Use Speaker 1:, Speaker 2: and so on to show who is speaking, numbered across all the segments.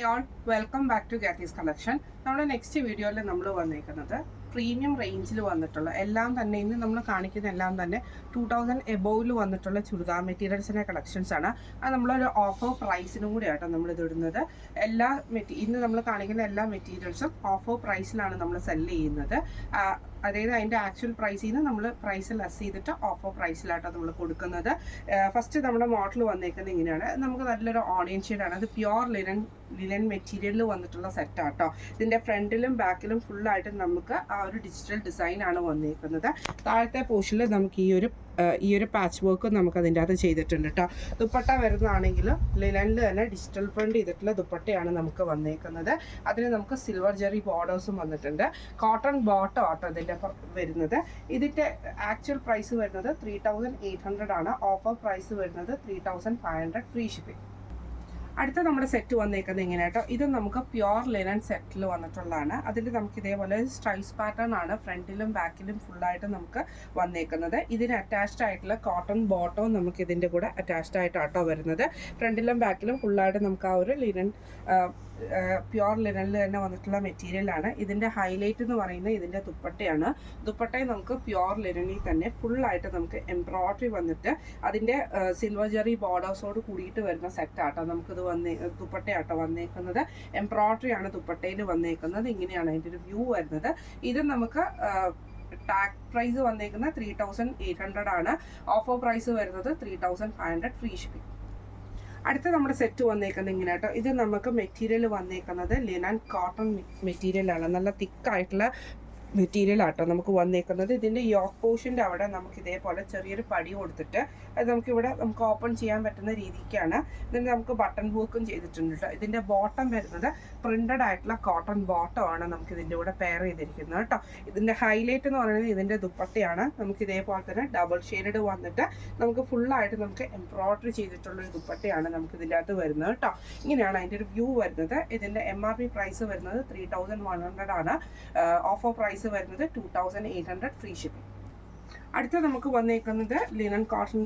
Speaker 1: Hi all, welcome back to ഗാറ്റീസ് collection. നമ്മുടെ next വീഡിയോയിൽ നമ്മൾ വന്നിരിക്കുന്നത് പ്രീമിയം റേഞ്ചിൽ വന്നിട്ടുള്ള എല്ലാം തന്നെ ഇന്ന് നമ്മൾ കാണിക്കുന്ന എല്ലാം തന്നെ 2000 എബോവിൽ വന്നിട്ടുള്ള ചുരിദാർ മെറ്റീരിയൽസിൻ്റെ കളക്ഷൻസ് ആണ്. അത് നമ്മളൊരു ഓഫർ പ്രൈസിനും കൂടി ആട്ടോ നമ്മളിത് ഇടുന്നത്. ഇന്ന് നമ്മൾ കാണിക്കുന്ന എല്ലാ മെറ്റീരിയൽസും ഓഫർ പ്രൈസിലാണ് നമ്മൾ സെല്ല് ചെയ്യുന്നത്. അതായത് അതിൻ്റെ ആക്ച്വൽ പ്രൈസിൽ നിന്ന് നമ്മൾ പ്രൈസ് ലെസ് ചെയ്തിട്ട് ഓഫർ പ്രൈസിലാട്ടോ നമ്മൾ കൊടുക്കുന്നത്. ഫസ്റ്റ് നമ്മുടെ മോഡൽ വന്നേക്കുന്നത് ഇങ്ങനെയാണ്. നമുക്ക് നല്ലൊരു ഓണിയൻ ഷെയ്ഡാണ്. അത് പ്യുവർ ലിനൻ മെറ്റീരിയലിൽ വന്നിട്ടുള്ള സെറ്റാട്ടോ. ഇതിൻ്റെ ഫ്രണ്ടിലും ബാക്കിലും ഫുള്ളായിട്ട് നമുക്ക് ആ ഒരു ഡിജിറ്റൽ ഡിസൈനാണ് വന്നേക്കുന്നത്. താഴത്തെ പോർഷനിൽ നമുക്ക് ഈ ഒരു പാച്ച് വർക്ക് നമുക്ക് അതിൻ്റെ അകത്ത് ചെയ്തിട്ടുണ്ട് കേട്ടോ. ദുപ്പട്ട വരുന്നതാണെങ്കിൽ ലിനനിൽ തന്നെ ഡിജിറ്റൽ പ്രിന്റ് ചെയ്തിട്ടുള്ള ദുപ്പട്ടയാണ് നമുക്ക് വന്നേക്കുന്നത്. അതിന് നമുക്ക് സിൽവർ ജെറി ബോർഡേഴ്സും വന്നിട്ടുണ്ട്. കോട്ടൺ ബോട്ടം ആട്ടോ ഇതിൻ്റെ വരുന്നത്. ഇതിൻ്റെ ആക്ച്വൽ പ്രൈസ് വരുന്നത് 3800 ആണ്. ഓഫർ പ്രൈസ് വരുന്നത് 3500 ഫ്രീ ഷിപ്പിംഗ്. അടുത്ത നമ്മുടെ സെറ്റ് വന്നേക്കുന്നത് ഇങ്ങനെ കേട്ടോ. ഇത് നമുക്ക് പ്യുവർ ലിനൻ സെറ്റിൽ വന്നിട്ടുള്ളതാണ്. അതിൽ നമുക്ക് ഇതേപോലെ സ്ട്രൈപ്സ് പാറ്റേൺ ആണ് ഫ്രണ്ടിലും ബാക്കിലും ഫുള്ളായിട്ട് നമുക്ക് വന്നേക്കുന്നത്. ഇതിന് അറ്റാച്ച്ഡ് ആയിട്ടുള്ള കോട്ടൺ ബോട്ടവും നമുക്ക് ഇതിൻ്റെ കൂടെ അറ്റാച്ച്ഡ് ആയിട്ടാട്ടോ വരുന്നത്. ഫ്രണ്ടിലും ബാക്കിലും ഫുള്ളായിട്ട് നമുക്ക് ആ ഒരു പ്യുവർ ലിനനിൽ തന്നെ വന്നിട്ടുള്ള മെറ്റീരിയലാണ്. ഇതിൻ്റെ ഹൈലൈറ്റ് എന്ന് പറയുന്നത് ഇതിൻ്റെ ദുപ്പട്ടയാണ്. ദുപ്പട്ടയും നമുക്ക് പ്യുവർ ലിനനിൽ തന്നെ ഫുള്ളായിട്ട് നമുക്ക് എംബ്രോയ്ഡറി വന്നിട്ട് അതിൻ്റെ സിൽവർ ജെറി ബോർഡേഴ്സോട് കൂടിയിട്ട് വരുന്ന സെറ്റാട്ടോ നമുക്കിത് ദുപ്പട്ടയാട്ടോ വന്നേക്കുന്നത്. എംബ്രോയ്ഡറി ആണ് ദുപ്പട്ടയിൽ വന്നേക്കുന്നത്. ഇങ്ങനെയാണ് അതിൻ്റെ ഒരു വ്യൂ വരുന്നത്. ഇത് നമുക്ക് ടാഗ് പ്രൈസ് വന്നേക്കുന്നത് 3800 ആണ്. ഓഫർ പ്രൈസ് വരുന്നത് 3500 ഫ്രീ ഷിപ്പിംഗ്. അടുത്ത നമ്മുടെ സെറ്റ് വന്നേക്കുന്നത് ഇങ്ങനെ കേട്ടോ. ഇത് നമുക്ക് മെറ്റീരിയൽ വന്നേക്കുന്നത് ലിനൻ കോട്ടൺ മെറ്റീരിയലാണ്. നല്ല തിക്കായിട്ടുള്ള മെറ്റീരിയൽ ആട്ടോ നമുക്ക് വന്നേക്കുന്നത്. ഇതിൻ്റെ യോക്ക് പോർഷൻ്റെ അവിടെ നമുക്ക് ഇതേപോലെ ചെറിയൊരു പടി കൊടുത്തിട്ട് അത് നമുക്ക് ഓപ്പൺ ചെയ്യാൻ പറ്റുന്ന രീതിക്കാണ്. ഇതിന് നമുക്ക് ബട്ടൺ വർക്കും ചെയ്തിട്ടുണ്ട് കേട്ടോ. ഇതിൻ്റെ ബോട്ടം വരുന്നത് പ്രിന്റഡ് ആയിട്ടുള്ള കോട്ടൺ ബോട്ടം ആണ് നമുക്ക് ഇതിൻ്റെ കൂടെ പെയർ ചെയ്തിരിക്കുന്നത് കേട്ടോ. ഇതിൻ്റെ ഹൈലൈറ്റ് എന്ന് പറയുന്നത് ഇതിൻ്റെ ദുപ്പട്ടയാണ്. നമുക്ക് ഇതേപോലെ തന്നെ ഡബിൾ ഷെയ്ഡ് വന്നിട്ട് നമുക്ക് ഫുള്ളായിട്ട് നമുക്ക് എംബ്രോയ്ഡറി ചെയ്തിട്ടുള്ളൊരു ദുപ്പട്ടയാണ് നമുക്ക് ഇതിൻ്റെ അകത്ത് വരുന്നത് കേട്ടോ. ഇങ്ങനെയാണ് അതിൻ്റെ ഒരു വ്യൂ വരുന്നത്. ഇതിൻ്റെ MRP പ്രൈസ് വരുന്നത് 3100 ആണ്. ഓഫർ പ്രൈസ് വരുന്നത് 2800 ഫ്രീ ഷിപ്പിംഗ്. അടുത്ത നമുക്ക് വന്നേക്കുന്നത് ലിനൻ കോട്ടൺ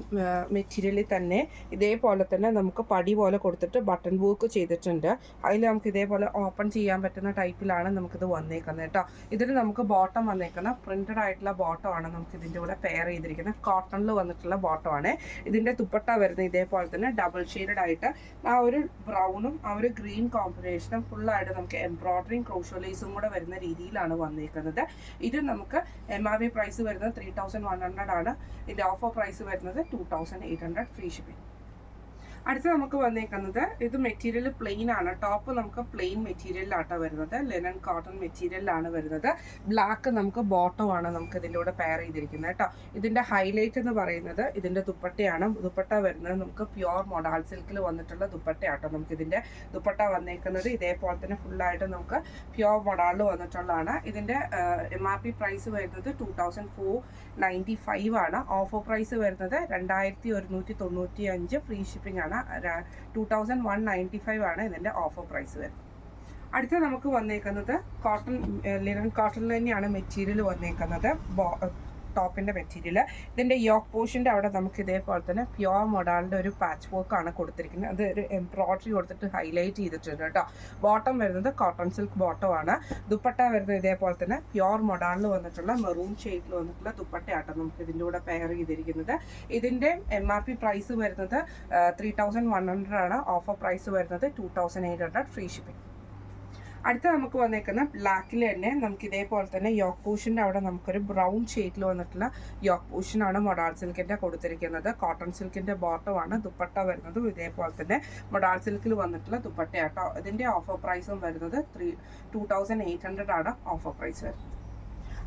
Speaker 1: മെറ്റീരിയലിൽ തന്നെ ഇതേപോലെ തന്നെ നമുക്ക് പടി പോലെ കൊടുത്തിട്ട് ബട്ടൺ വർക്ക് ചെയ്തിട്ടുണ്ട്. അതിൽ നമുക്ക് ഇതേപോലെ ഓപ്പൺ ചെയ്യാൻ പറ്റുന്ന ടൈപ്പിലാണ് നമുക്കിത് വന്നേക്കുന്നത് കേട്ടോ. ഇതിൽ നമുക്ക് ബോട്ടം വന്നേക്കുന്ന പ്രിന്റഡ് ആയിട്ടുള്ള ബോട്ടമാണ് നമുക്ക് ഇതിൻ്റെ കൂടെ പെയർ ചെയ്തിരിക്കുന്നത്. കോട്ടണിൽ വന്നിട്ടുള്ള ബോട്ടമാണ്. ഇതിൻ്റെ ദുപ്പട്ട വരുന്നത് ഇതേപോലെ തന്നെ ഡബിൾ ഷെയ്ഡഡ് ആയിട്ട് ആ ഒരു ബ്രൗണും ആ ഒരു ഗ്രീൻ കോമ്പിനേഷനും ഫുള്ളായിട്ട് നമുക്ക് എംബ്രോയ്ഡറിയും ക്രോഷോലേസും കൂടെ വരുന്ന രീതിയിലാണ് വന്നേക്കുന്നത്. ഇത് നമുക്ക് MRP പ്രൈസ് വരുന്നത് 3100 ആണ്. ഇതിൻ്റെ ഓഫർ പ്രൈസ് വരുന്നത് 2800 ഫ്രീ ഷിപ്പിംഗ്. അടുത്ത് നമുക്ക് വന്നേക്കുന്നത് ഇത് മെറ്റീരിയൽ പ്ലെയിൻ ആണ്. ടോപ്പ് നമുക്ക് പ്ലെയിൻ മെറ്റീരിയലിലാട്ടോ വരുന്നത്. ലിനൻ കോട്ടൺ മെറ്റീരിയലിലാണ് വരുന്നത്. ബ്ലാക്ക് നമുക്ക് ബോട്ടം ആണ് നമുക്ക് ഇതിൻ്റെ കൂടെ പെയർ ചെയ്തിരിക്കുന്നത് കേട്ടോ. ഇതിൻ്റെ ഹൈലൈറ്റ് എന്ന് പറയുന്നത് ഇതിൻ്റെ ദുപ്പട്ടയാണ്. ദുപ്പട്ട വരുന്നത് നമുക്ക് പ്യുവർ മൊഡാൾ സിൽക്കിൽ വന്നിട്ടുള്ള ദുപ്പട്ടയാട്ടോ. നമുക്ക് ഇതിൻ്റെ ദുപ്പട്ട വന്നേക്കുന്നത് ഇതേപോലെ തന്നെ ഫുള്ളായിട്ട് നമുക്ക് പ്യുവർ മൊഡാളിൽ വന്നിട്ടുള്ളതാണ്. ഇതിൻ്റെ MRP പ്രൈസ് വരുന്നത് 2495 ആണ്. ഓഫർ പ്രൈസ് വരുന്നത് 2195 ഫ്രീ ഷിപ്പിംഗ് ആണ്. 2195 ആണ് ഇതിൻ്റെ ഓഫർ പ്രൈസ് വരുന്നത്. അടുത്ത നമുക്ക് വന്നേക്കുന്നത് ലിനൻ കോട്ടണിൽ തന്നെയാണ് മെറ്റീരിയൽ വന്നേക്കുന്നത്. ടോപ്പിൻ്റെ മെറ്റീരിയൽ ഇതിൻ്റെ യോക്ക് പോർഷൻ്റെ അവിടെ നമുക്ക് ഇതേപോലെ തന്നെ പ്യുവർ മൊഡാളിൻ്റെ ഒരു പാച്ച് വർക്കാണ് കൊടുത്തിരിക്കുന്നത്. അത് ഒരു എംബ്രോയ്ഡറി കൊടുത്തിട്ട് ഹൈലൈറ്റ് ചെയ്തിട്ടുണ്ട് കേട്ടോ. ബോട്ടം വരുന്നത് കോട്ടൺ സിൽക്ക് ബോട്ടമാണ്. ദുപ്പട്ട വരുന്നത് ഇതേപോലെ തന്നെ പ്യുവർ മൊഡാളിൽ വന്നിട്ടുള്ള മെറൂൺ ഷെയ്ഡിൽ വന്നിട്ടുള്ള ദുപ്പട്ടയാട്ടോ നമുക്ക് ഇതിൻ്റെ കൂടെ പെയർ ചെയ്തിരിക്കുന്നത്. ഇതിൻ്റെ MRP പ്രൈസ് വരുന്നത് 3100 ആണ്. ഓഫർ പ്രൈസ് വരുന്നത് 2800 ഫ്രീ ഷിപ്പിംഗ്. അടുത്ത നമുക്ക് വന്നേക്കുന്ന ബ്ലാക്കിൽ തന്നെ നമുക്ക് ഇതേപോലെ തന്നെ യോക്ക് പോർഷൻ്റെ അവിടെ നമുക്കൊരു ബ്രൗൺ ഷെയ്ഡിൽ വന്നിട്ടുള്ള യോക്ക് പോർഷനാണ് മൊഡാൾ സിൽക്കിൻ്റെ കൊടുത്തിരിക്കുന്നത്. കോട്ടൺ സിൽക്കിൻ്റെ ബോട്ടമാണ്. ദുപ്പട്ട വരുന്നതും ഇതേപോലെ തന്നെ മൊഡാൾ സിൽക്കിൽ വന്നിട്ടുള്ള ദുപ്പട്ടയാട്ടോ. ഇതിൻ്റെ ഓഫർ പ്രൈസും വരുന്നത് 2800 ആണ് ഓഫർ പ്രൈസ് വരുന്നത്.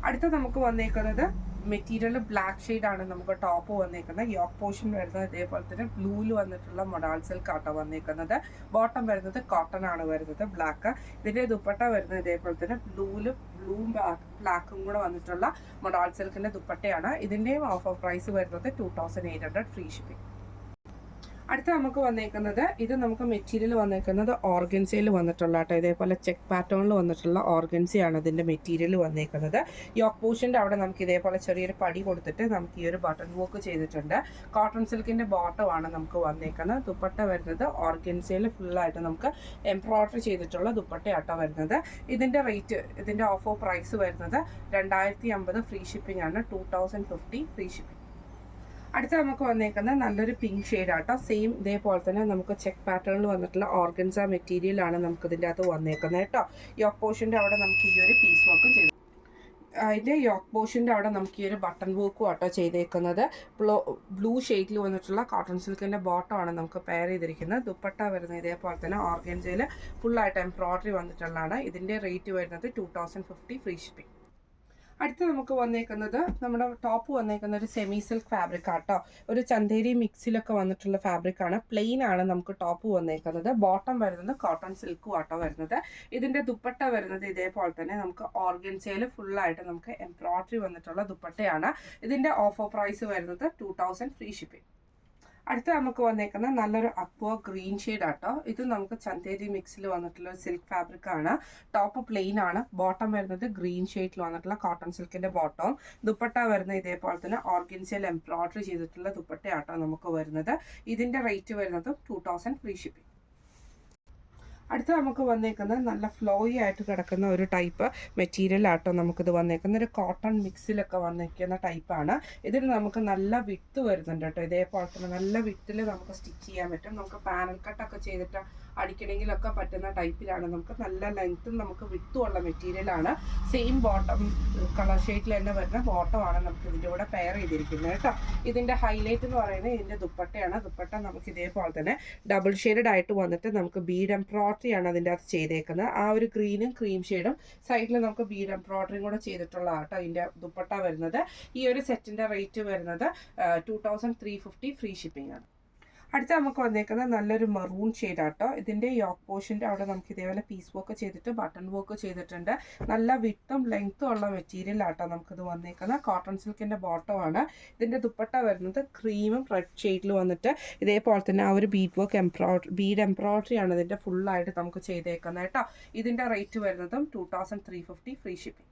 Speaker 1: അടുത്ത നമുക്ക് വന്നേക്കുന്നത് മെറ്റീരിയൽ ബ്ലാക്ക് ഷെയ്ഡാണ് നമുക്ക് ടോപ്പ് വന്നേക്കുന്നത്. യോക്ക് പോർഷൻ വരുന്നത് ഇതേപോലെ തന്നെ ബ്ലൂവിൽ വന്നിട്ടുള്ള മൊഡാൾ സിൽക്ക് ആട്ടോ വന്നേക്കുന്നത്. ബോട്ടം വരുന്നത് കോട്ടൺ ആണ് വരുന്നത് ബ്ലാക്ക്. ഇതിൻ്റെ ദുപ്പട്ട വരുന്നത് ഇതേപോലെ തന്നെ ബ്ലൂവും ബ്ലാക്കും കൂടെ വന്നിട്ടുള്ള മൊഡാൾ സിൽക്കിൻ്റെ ദുപ്പട്ടയാണ്. ഇതിൻ്റെയും ഓഫർ പ്രൈസ് വരുന്നത് 2800 ഫ്രീ ഷിപ്പിംഗ്. അടുത്ത നമുക്ക് വന്നേക്കുന്നത് ഇത് നമുക്ക് മെറ്റീരിയൽ വന്നേക്കുന്നത് ഓർഗൻസയിൽ വന്നിട്ടുള്ള കേട്ടോ. ഇതേപോലെ ചെക്ക് പാറ്റേണിൽ വന്നിട്ടുള്ള ഓർഗൻസയാണ് ഇതിൻ്റെ മെറ്റീരിയൽ വന്നേക്കുന്നത്. യോക്ക് പോർഷൻ്റെ അവിടെ നമുക്ക് ഇതേപോലെ ചെറിയൊരു പടി കൊടുത്തിട്ട് നമുക്ക് ഈ ഒരു ബട്ടൺ വർക്ക് ചെയ്തിട്ടുണ്ട്. കോട്ടൺ സിൽക്കിൻ്റെ ബോട്ടമാണ് നമുക്ക് വന്നേക്കുന്നത്. ദുപ്പട്ട വരുന്നത് ഓർഗൻസയിൽ ഫുള്ളായിട്ട് നമുക്ക് എംബ്രോയ്ഡറി ചെയ്തിട്ടുള്ള ദുപ്പട്ടയാട്ടോ വരുന്നത്. ഇതിൻ്റെ റേറ്റ്, ഇതിൻ്റെ ഓഫർ പ്രൈസ് വരുന്നത് 2050 ഫ്രീ ഷിപ്പിംഗ് ആണ്. 2050 ഫ്രീ ഷിപ്പിംഗ്. അടുത്ത നമുക്ക് വന്നേക്കുന്നത് നല്ലൊരു പിങ്ക് ഷെയ്ഡ് ആട്ടോ. സെയിം ഇതേപോലെ തന്നെ നമുക്ക് ചെക്ക് പാറ്റേണിൽ വന്നിട്ടുള്ള ഓർഗൻസ മെറ്റീരിയൽ ആണ് നമുക്ക് ഇതിൻ്റെ അകത്ത് വന്നേക്കുന്നത് കേട്ടോ. യോക്ക് പോർഷൻ്റെ അവിടെ നമുക്ക് ഈ ഒരു പീസ് വർക്കും ചെയ്തു. അതിൻ്റെ യോക്ക് പോർഷൻ്റെ അവിടെ നമുക്ക് ഈ ഒരു ബട്ടൺ വർക്കും ആട്ടോ ചെയ്തേക്കുന്നത്. ബ്ലൂ ഷെയ്ഡിൽ വന്നിട്ടുള്ള കോട്ടൺ സിൽക്കിൻ്റെ ബോട്ടമാണ് നമുക്ക് പെയർ ചെയ്തിരിക്കുന്നത്. ദുപ്പട്ട വരുന്നത് ഇതേപോലെ തന്നെ ഓർഗൻസയിൽ ഫുള്ളായിട്ട് എംബ്രോയ്ഡറി വന്നിട്ടുള്ളതാണ്. ഇതിൻ്റെ റേറ്റ് വരുന്നത് 2050 ഫ്രീ ഷിപ്പിംഗ്. അടുത്ത് നമുക്ക് വന്നേക്കുന്നത് നമ്മുടെ ടോപ്പ് വന്നേക്കുന്ന ഒരു സെമി സിൽക്ക് ഫാബ്രിക് ആട്ടോ. ഒരു ചന്തേരി മിക്സിലൊക്കെ വന്നിട്ടുള്ള ഫാബ്രിക് ആണ്. പ്ലെയിൻ ആണ് നമുക്ക് ടോപ്പ് വന്നേക്കുന്നത്. ബോട്ടം വരുന്നത് കോട്ടൺ സിൽക്കും ആട്ടോ വരുന്നത്. ഇതിൻ്റെ ദുപ്പട്ട വരുന്നത് ഇതേപോലെ തന്നെ നമുക്ക് ഓർഗൻസയിൽ ഫുള്ളായിട്ട് നമുക്ക് എംബ്രോയ്ഡറി വന്നിട്ടുള്ള ദുപ്പട്ടയാണ്. ഇതിൻ്റെ ഓഫർ പ്രൈസ് വരുന്നത് 2000 ഫ്രീ ഷിപ്പിംഗ്. അടുത്ത നമുക്ക് വന്നേക്കുന്ന നല്ലൊരു അക്വ ഗ്രീൻ ഷെയ്ഡ് ആട്ടോ. ഇത് നമുക്ക് ചന്തേരി മിക്സിൽ വന്നിട്ടുള്ള സിൽക്ക് ഫാബ്രിക് ആണ്. ടോപ്പ് പ്ലെയിൻ ആണ്. ബോട്ടം വരുന്നത് ഗ്രീൻ ഷെയ്ഡിൽ വന്നിട്ടുള്ള കോട്ടൺ സിൽക്കിന്റെ ബോട്ടം. ദുപ്പട്ട വരുന്നത് ഇതേപോലെ തന്നെ ഓർഗൻസയിൽ എംബ്രോയ്ഡറി ചെയ്തിട്ടുള്ള ദുപ്പട്ടയാട്ടോ നമുക്ക് വരുന്നത്. ഇതിന്റെ റേറ്റ് വരുന്നത് 2000 ഫ്രീ ഷിപ്പിംഗ്. അടുത്ത നമുക്ക് വന്നേക്കുന്നത് നല്ല ഫ്ലോയി ആയിട്ട് കിടക്കുന്ന ഒരു ടൈപ്പ് മെറ്റീരിയൽ ആട്ടോ നമുക്കിത് വന്നേക്കുന്ന. ഒരു കോട്ടൺ മിക്സിലൊക്കെ വന്നേക്കുന്ന ടൈപ്പാണ്. ഇതിന് നമുക്ക് നല്ല വിട്ട് വരുന്നുണ്ട് കേട്ടോ. ഇതേപോലെ തന്നെ നല്ല വിട്ടിൽ നമുക്ക് സ്റ്റിച്ച് ചെയ്യാൻ പറ്റും. നമുക്ക് പാനൽ കട്ടൊക്കെ ചെയ്തിട്ട് അടിക്കണമെങ്കിലൊക്കെ പറ്റുന്ന ടൈപ്പിലാണ്. നമുക്ക് നല്ല ലെങ്ത്തും നമുക്ക് വിട്ടുമുള്ള മെറ്റീരിയലാണ്. സെയിം ബോട്ടം കളർ ഷെയ്ഡിൽ തന്നെ വരുന്ന ബോട്ടമാണ് നമുക്ക് ഇതിൻ്റെ കൂടെ പെയർ ചെയ്തിരിക്കുന്നത് കേട്ടോ. ഇതിൻ്റെ ഹൈലൈറ്റ് എന്ന് പറയുന്നത് ഇതിൻ്റെ ദുപ്പട്ടയാണ്. ദുപ്പട്ട നമുക്ക് ഇതേപോലെ തന്നെ ഡബിൾ ഷെയ്ഡഡ് ആയിട്ട് വന്നിട്ട് നമുക്ക് ബീഡ് എംബ്രോയ്ഡറി ആണ് അതിൻ്റെ അകത്ത് ചെയ്തേക്കുന്നത്. ആ ഒരു ഗ്രീനും ക്രീം ഷെയ്ഡും സൈഡിൽ നമുക്ക് ബീഡ് എംബ്രോയ്ഡറിയും കൂടെ ചെയ്തിട്ടുള്ള ആട്ടോ ഇതിൻ്റെ ദുപ്പട്ട വരുന്നത്. ഈ ഒരു സെറ്റിൻ്റെ റേറ്റ് വരുന്നത് 2350 ഫ്രീ ഷിപ്പിംഗ് ആണ്. അടുത്ത നമുക്ക് വന്നേക്കുന്നത് നല്ലൊരു മറൂൺ ഷെയ്ഡ് ആട്ടോ. ഇതിൻ്റെ യോക്ക് പോർഷൻ്റെ അവിടെ നമുക്ക് ഇതേപോലെ പീസ് വർക്ക് ചെയ്തിട്ട് ബട്ടൺ വർക്ക് ചെയ്തിട്ടുണ്ട്. നല്ല വിട്ടും ലെങ്ത്തും ഉള്ള മെറ്റീരിയൽ ആട്ടോ നമുക്കിത് വന്നേക്കുന്നത്. കോട്ടൺ സിൽക്കിൻ്റെ ബോട്ടമാണ്. ഇതിൻ്റെ ദുപ്പട്ട വരുന്നത് ക്രീമും റെഡ് ഷെയ്ഡിൽ വന്നിട്ട് ഇതേപോലെ തന്നെ ആ ഒരു ബീഡ് എംബ്രോയ്ഡറി ആണ് ഇതിൻ്റെ ഫുള്ളായിട്ട് നമുക്ക് ചെയ്തേക്കുന്നത് കേട്ടോ. ഇതിൻ്റെ റേറ്റ് വരുന്നതും 2350 ഫ്രീ ഷിപ്പിംഗ്.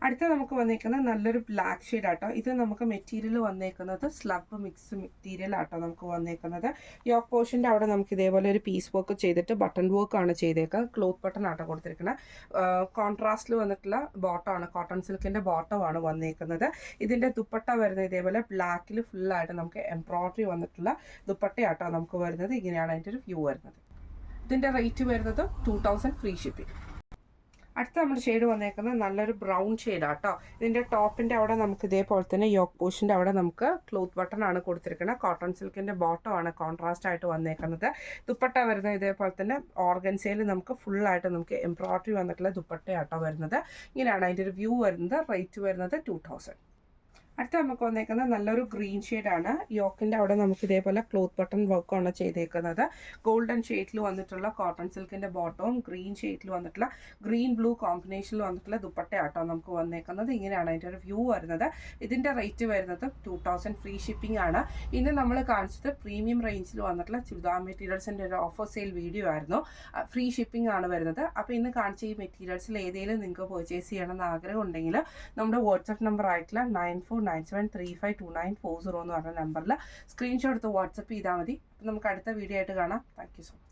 Speaker 1: അടുത്ത നമുക്ക് വന്നേക്കുന്നത് നല്ലൊരു ബ്ലാക്ക് ഷെയ്ഡ് ആട്ടോ. ഇത് നമുക്ക് മെറ്റീരിയൽ വന്നേക്കുന്നത് സ്ലബ് മിക്സ് മെറ്റീരിയൽ ആട്ടോ നമുക്ക് വന്നേക്കുന്നത്. യോക്ക് പോർഷൻ്റെ അവിടെ നമുക്ക് ഇതേപോലെ ഒരു പീസ് വർക്ക് ചെയ്തിട്ട് ബട്ടൺ വർക്ക് ആണ് ചെയ്തേക്കുന്നത്. ക്ലോത്ത് ബട്ടൺ ആട്ടോ കൊടുത്തിരിക്കുന്നത്. കോൺട്രാസ്റ്റിൽ വന്നിട്ടുള്ള ബോട്ടമാണ്, കോട്ടൺ സിൽക്കിൻ്റെ ബോട്ടമാണ് വന്നേക്കുന്നത്. ഇതിൻ്റെ ദുപ്പട്ട വരുന്നത് ഇതേപോലെ ബ്ലാക്കിൽ ഫുള്ളായിട്ട് നമുക്ക് എംബ്രോയ്ഡറി വന്നിട്ടുള്ള ദുപ്പട്ടയാട്ടോ നമുക്ക് വരുന്നത്. ഇങ്ങനെയാണ് അതിൻ്റെ ഒരു വ്യൂ വരുന്നത്. ഇതിൻ്റെ റേറ്റ് വരുന്നത് 2000 ഫ്രീ ഷിപ്പിംഗ്. അടുത്ത നമ്മുടെ ഷെയ്ഡ് വന്നേക്കുന്നത് നല്ലൊരു ബ്രൗൺ ഷെയ്ഡാട്ടോ. ഇതിൻ്റെ ടോപ്പിൻ്റെ അവിടെ നമുക്ക് ഇതേപോലെ തന്നെ യോക്ക് പോർഷൻ്റെ അവിടെ നമുക്ക് ക്ലോത്ത് ബട്ടൺ ആണ് കൊടുത്തിരിക്കുന്നത്. കോട്ടൺ സിൽക്കിൻ്റെ ബോട്ടം ആണ് കോൺട്രാസ്റ്റ് ആയിട്ട് വന്നേക്കുന്നത്. ദുപ്പട്ട വരുന്നത് ഇതേപോലെ തന്നെ ഓർഗൻസയിൽ നമുക്ക് ഫുള്ളായിട്ട് നമുക്ക് എംബ്രോയ്ഡറി വന്നിട്ടുള്ള ദുപ്പട്ടയാട്ടോ വരുന്നത്. ഇങ്ങനെയാണ് അതിൻ്റെ ഒരു വ്യൂ വരുന്നത്. റേറ്റ് വരുന്നത് 2000. അടുത്ത നമുക്ക് വന്നേക്കുന്നത് നല്ലൊരു ഗ്രീൻ ഷെയ്ഡാണ്. യോക്കിൻ്റെ അവിടെ നമുക്ക് ഇതേപോലെ ക്ലോത്ത് ബട്ടൺ വർക്കാണ് ചെയ്തേക്കുന്നത്. ഗോൾഡൻ ഷെയ്ഡിൽ വന്നിട്ടുള്ള കോട്ടൺ സിൽക്കിൻ്റെ ബോട്ടവും ഗ്രീൻ ഷെയ്ഡിൽ വന്നിട്ടുള്ള ഗ്രീൻ ബ്ലൂ കോമ്പിനേഷനിൽ വന്നിട്ടുള്ള ദുപ്പട്ടയാട്ടോ നമുക്ക് വന്നേക്കുന്നത്. ഇങ്ങനെയാണ് അതിൻ്റെ ഒരു വ്യൂ വരുന്നത്. ഇതിൻ്റെ റേറ്റ് വരുന്നത് 2000 ഫ്രീ ഷിപ്പിംഗ് ആണ്. ഇന്ന് നമ്മൾ കാണിച്ചത് പ്രീമിയം റേഞ്ചിൽ വന്നിട്ടുള്ള ചുരിദാർ മെറ്റീരിയൽസിൻ്റെ ഒരു ഓഫർ സെയിൽ വീഡിയോ ആയിരുന്നു. ഫ്രീ ഷിപ്പിംഗ് ആണ് വരുന്നത്. അപ്പോൾ ഇന്ന് കാണിച്ച ഈ മെറ്റീരിയൽസിൽ ഏതെങ്കിലും നിങ്ങൾക്ക് പർച്ചേസ് ചെയ്യണമെന്ന് ആഗ്രഹം ഉണ്ടെങ്കിൽ നമ്മുടെ വാട്സപ്പ് നമ്പർ ആയിട്ടുള്ള 9497352940 എന്ന് പറഞ്ഞ നമ്പറിൽ സ്ക്രീൻഷോട്ട് എടുത്ത് വാട്സപ്പ് ചെയ്താൽ മതി. നമുക്ക് അടുത്ത വീഡിയോ ആയിട്ട് കാണാം. Thank you so much.